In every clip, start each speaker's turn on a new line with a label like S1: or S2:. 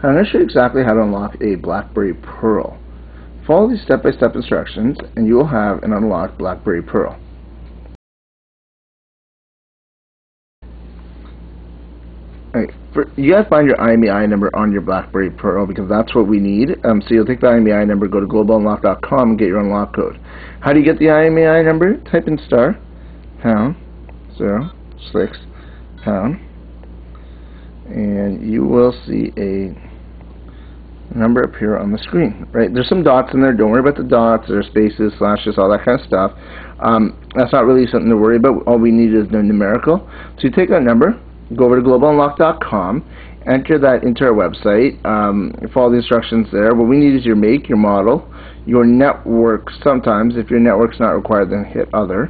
S1: I'm going to show you exactly how to unlock a Blackberry Pearl. Follow these step-by-step instructions and you will have an unlocked Blackberry Pearl. Alright, you have to find your IMEI number on your Blackberry Pearl because that's what we need. So you'll take the IMEI number, go to globalunlock.com and get your unlock code. How do you get the IMEI number? Type in *006# and you will see a number appear on the screen. Right? There's some dots in there. Don't worry about the dots. There's spaces, slashes, all that kind of stuff. That's not really something to worry about. All we need is the numerical. So you take that number, go over to globalunlock.com, enter that into our website, follow the instructions there. What we need is your make, your model, your network sometimes. If your network's not required, then hit other,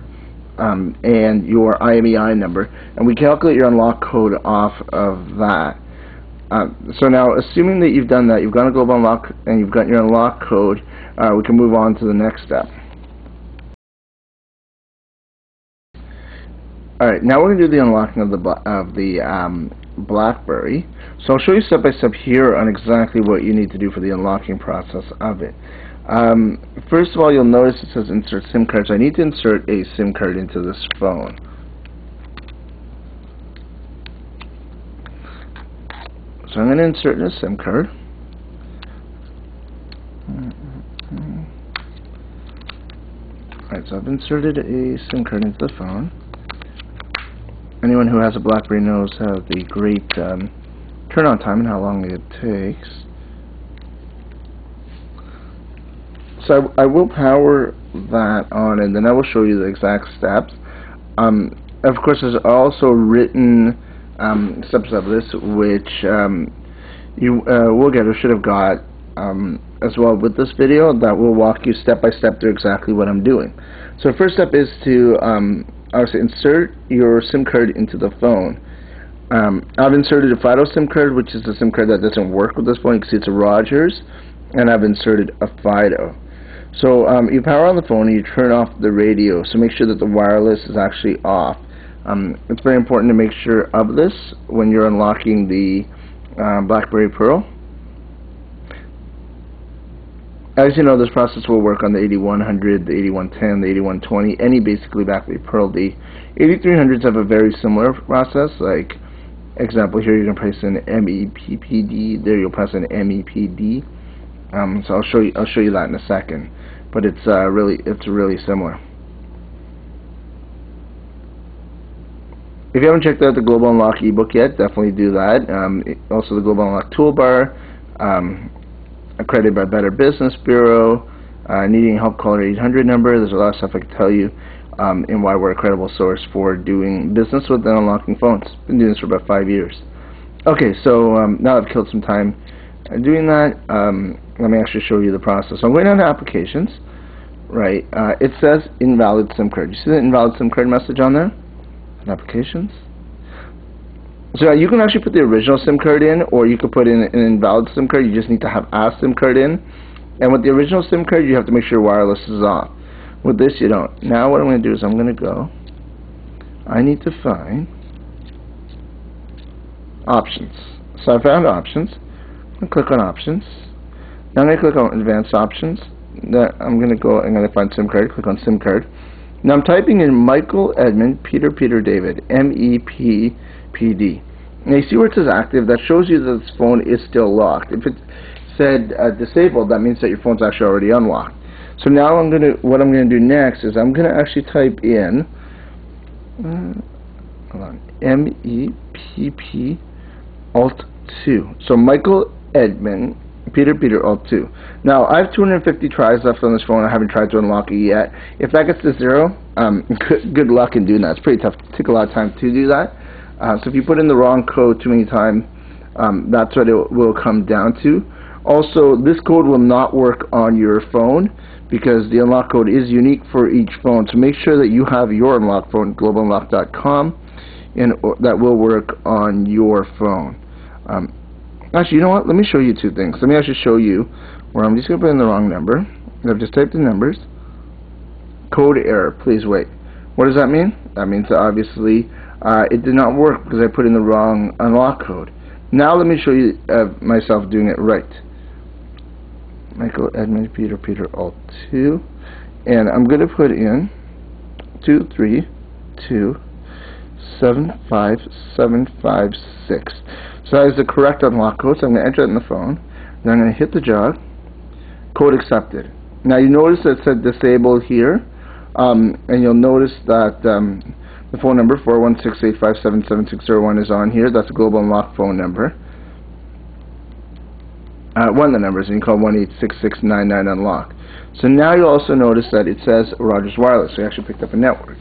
S1: and your IMEI number. And we calculate your unlock code off of that. So now, assuming that you've done that, you've gone to Global Unlock and you've got your unlock code, we can move on to the next step. Alright, now we're going to do the unlocking of the Blackberry. So I'll show you step by step here on exactly what you need to do for the unlocking process of it. First of all, you'll notice it says insert SIM card. So I need to insert a SIM card into this phone. So I'm going to insert a SIM card. Alright, so I've inserted a SIM card into the phone. Anyone who has a Blackberry knows how the great turn-on time and how long it takes. So I will power that on, and then I will show you the exact steps. Of course, there's also written steps of this, which you will get or should have got as well with this video, that will walk you step by step through exactly what I'm doing. So first step is to obviously insert your SIM card into the phone. I've inserted a Fido SIM card, which is a SIM card that doesn't work with this phone. You can see it's a Rogers, and I've inserted a Fido. So you power on the phone and you turn off the radio, so make sure that the wireless is actually off. It's very important to make sure of this when you're unlocking the Blackberry Pearl. As you know, this process will work on the 8100, the 8110, the 8120, any basically Blackberry Pearl. The 8300s have a very similar process. Like example here, you're going to press in MEPPD. There, you'll press in MEPD. So I'll show you that in a second. But it's really similar. If you haven't checked out the Global Unlock ebook yet, definitely do that. Also the Global Unlock toolbar, accredited by Better Business Bureau, needing help, call our 800 number. There's a lot of stuff I can tell you, and why we're a credible source for doing business with and unlocking phones. Been doing this for about 5 years. Okay, so now I've killed some time doing that. Let me actually show you the process. So I'm going down to applications, right? It says invalid SIM card. You see the invalid SIM card message on there? Applications. So you can actually put the original SIM card in, or you could put in an invalid SIM card. You just need to have a SIM card in. And with the original SIM card, you have to make sure wireless is off. With this, you don't. Now what I'm going to do is I'm going to go. I need to find options. So I found options. I'm going to click on options. Now I'm going to click on advanced options. Then I'm going to go and I'm going to find SIM card. Click on SIM card. Now I'm typing in Michael Edmund Peter David MEPPD. Now you see where it says active. That shows you that this phone is still locked. If it said disabled, that means that your phone's actually already unlocked. So now what I'm gonna do next is I'm gonna actually type in hold on, MEPP Alt 2. So Michael Edmund Peter Alt 2. Now I have 250 tries left on this phone. I haven't tried to unlock it yet. If that gets to 0, good luck in doing that. It's pretty tough. It takes a lot of time to do that. So if you put in the wrong code too many times, that's what it will come down to. Also, this code will not work on your phone because the unlock code is unique for each phone. So make sure that you have your unlock phone, globalunlock.com, and that will work on your phone. Actually, you know what? Let me show you two things. Let me actually show you where I'm just going to put in the wrong number. I've just typed in numbers. Code error. Please wait. What does that mean? That means that obviously it did not work because I put in the wrong unlock code. Now let me show you myself doing it right. Michael, admin, Peter, Peter, alt 2. And I'm going to put in 2327756. So that is the correct unlock code. So I'm going to enter it in the phone. Then I'm going to hit the jog. Code accepted. Now you notice that it said disable here, and you'll notice that the phone number 416-857-7601 is on here. That's a global unlock phone number. One of the numbers, and you call 1-866-99-UNLOCK. So now you also notice that it says Rogers Wireless. So you actually picked up a network.